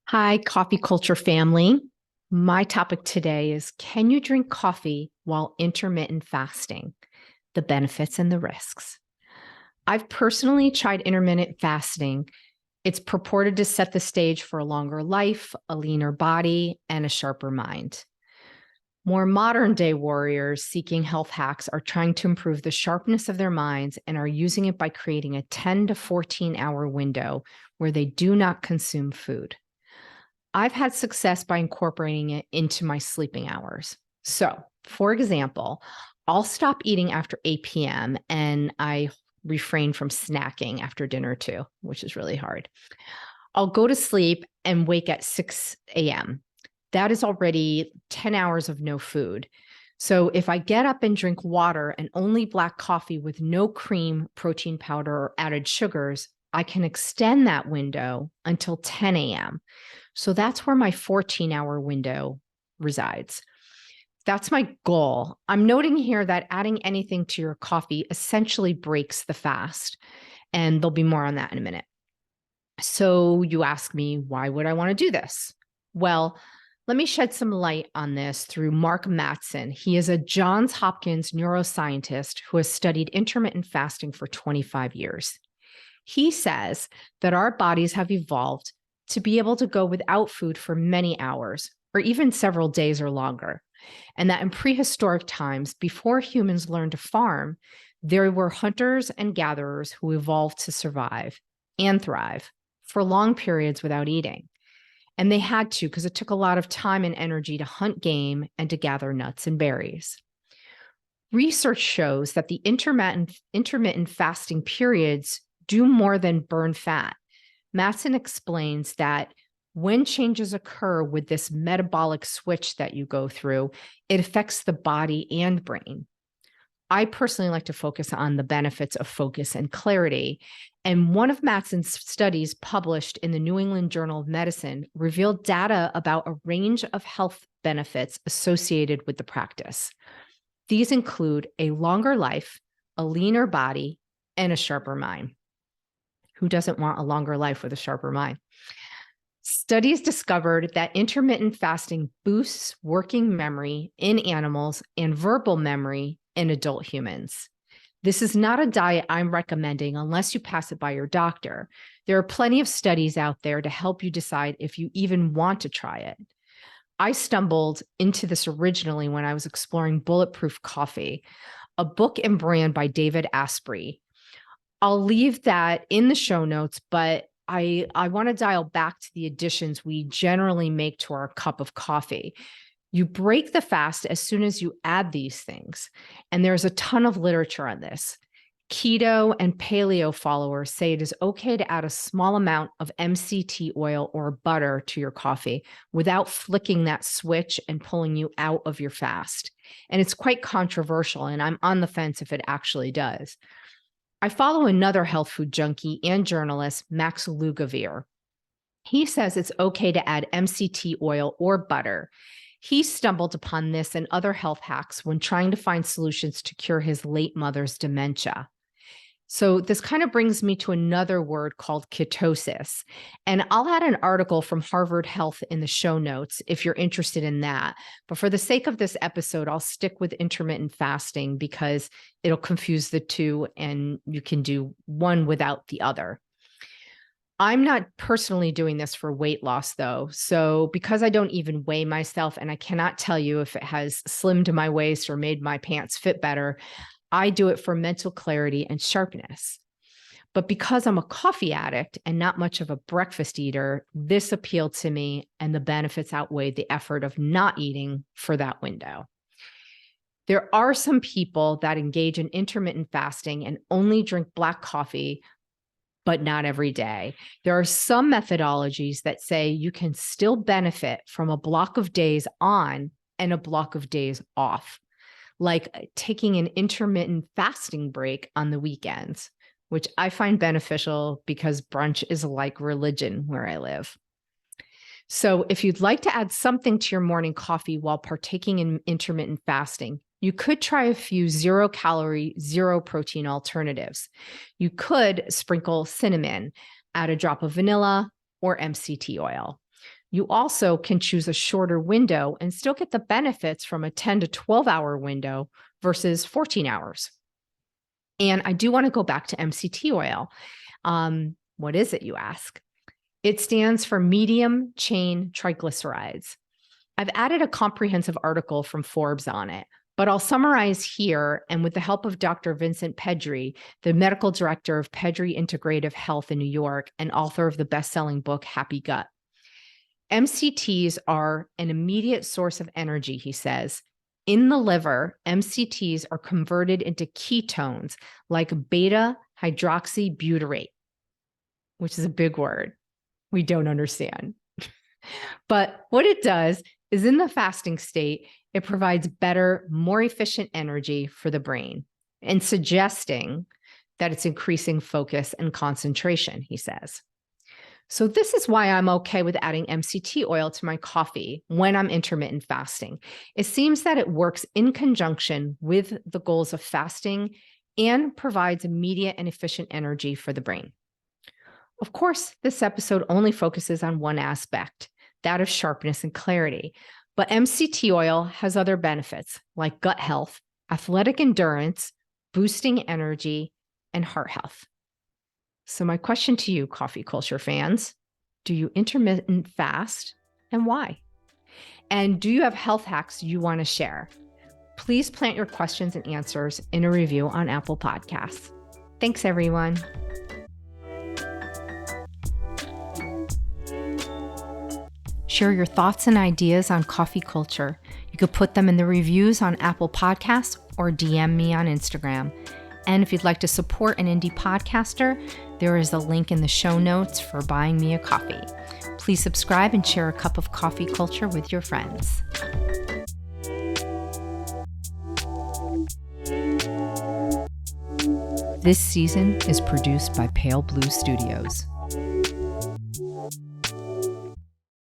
Hi, coffee culture family. My topic today is, can you drink coffee while intermittent fasting? The benefits and the risks. I've personally tried intermittent fasting. It's purported to set the stage for a longer life, a leaner body, and a sharper mind. More modern day warriors seeking health hacks are trying to improve the sharpness of their minds and are using it by creating a 10 to 14-hour window where they do not consume food. I've had success by incorporating it into my sleeping hours. So, for example, I'll stop eating after 8 p.m. and I refrain from snacking after dinner too, which is really hard. I'll go to sleep and wake at 6 a.m. That is already 10 hours of no food. So if I get up and drink water and only black coffee with no cream, protein powder, or added sugars, I can extend that window until 10 a.m. So that's where my 14-hour window resides. That's my goal. I'm noting here that adding anything to your coffee essentially breaks the fast, and there'll be more on that in a minute. So you ask me, why would I want to do this? Well, let me shed some light on this through Mark Mattson. He is a Johns Hopkins neuroscientist who has studied intermittent fasting for 25 years. He says that our bodies have evolved to be able to go without food for many hours, or even several days or longer. And that in prehistoric times, before humans learned to farm, there were hunters and gatherers who evolved to survive and thrive for long periods without eating. And they had to, because it took a lot of time and energy to hunt game and to gather nuts and berries. Research shows that the intermittent fasting periods do more than burn fat. Mattson explains that when changes occur with this metabolic switch that you go through, it affects the body and brain. I personally like to focus on the benefits of focus and clarity. And one of Mattson's studies published in the New England Journal of Medicine revealed data about a range of health benefits associated with the practice. These include a longer life, a leaner body, and a sharper mind. Who doesn't want a longer life with a sharper mind? Studies discovered that intermittent fasting boosts working memory in animals and verbal memory in adult humans. This is not a diet I'm recommending unless you pass it by your doctor. There are plenty of studies out there to help you decide if you even want to try it. I stumbled into this originally when I was exploring Bulletproof Coffee, a book and brand by David Asprey. I'll leave that in the show notes, but I want to dial back to the additions we generally make to our cup of coffee. You break the fast as soon as you add these things. And there's a ton of literature on this. Keto and paleo followers say it is okay to add a small amount of MCT oil or butter to your coffee without flicking that switch and pulling you out of your fast. And it's quite controversial, and I'm on the fence if it actually does. I follow another health food junkie and journalist, Max Lugavere. He says it's okay to add MCT oil or butter. He stumbled upon this and other health hacks when trying to find solutions to cure his late mother's dementia. So this kind of brings me to another word called ketosis. And I'll add an article from Harvard Health in the show notes if you're interested in that. But for the sake of this episode, I'll stick with intermittent fasting because it'll confuse the two and you can do one without the other. I'm not personally doing this for weight loss, though. So because I don't even weigh myself and I cannot tell you if it has slimmed my waist or made my pants fit better, I do it for mental clarity and sharpness. But because I'm a coffee addict and not much of a breakfast eater, this appealed to me and the benefits outweighed the effort of not eating for that window. There are some people that engage in intermittent fasting and only drink black coffee, but not every day. There are some methodologies that say you can still benefit from a block of days on and a block of days off, like taking an intermittent fasting break on the weekends, which I find beneficial because brunch is like religion where I live. So if you'd like to add something to your morning coffee while partaking in intermittent fasting, you could try a few 0-calorie, 0-protein alternatives. You could sprinkle cinnamon, add a drop of vanilla or MCT oil. You also can choose a shorter window and still get the benefits from a 10 to 12-hour window versus 14 hours. And I do want to go back to MCT oil. What is it, you ask? It stands for medium chain triglycerides. I've added a comprehensive article from Forbes on it, but I'll summarize here, and with the help of Dr. Vincent Pedri, the medical director of Pedri Integrative Health in New York and author of the best-selling book, Happy Gut. MCTs are an immediate source of energy, he says. In the liver, MCTs are converted into ketones like beta hydroxybutyrate, which is a big word we don't understand. But what it does is in the fasting state, it provides better, more efficient energy for the brain and suggesting that it's increasing focus and concentration, he says. So this is why I'm okay with adding MCT oil to my coffee when I'm intermittent fasting. It seems that it works in conjunction with the goals of fasting and provides immediate and efficient energy for the brain. Of course, this episode only focuses on one aspect, that of sharpness and clarity. But MCT oil has other benefits like gut health, athletic endurance, boosting energy, and heart health. So my question to you, coffee culture fans, do you intermittent fast and why? And do you have health hacks you want to share? Please plant your questions and answers in a review on Apple Podcasts. Thanks, everyone. Share your thoughts and ideas on coffee culture. You could put them in the reviews on Apple Podcasts or DM me on Instagram. And if you'd like to support an indie podcaster, there is a link in the show notes for buying me a coffee. Please subscribe and share a cup of coffee culture with your friends. This season is produced by Pale Blue Studios.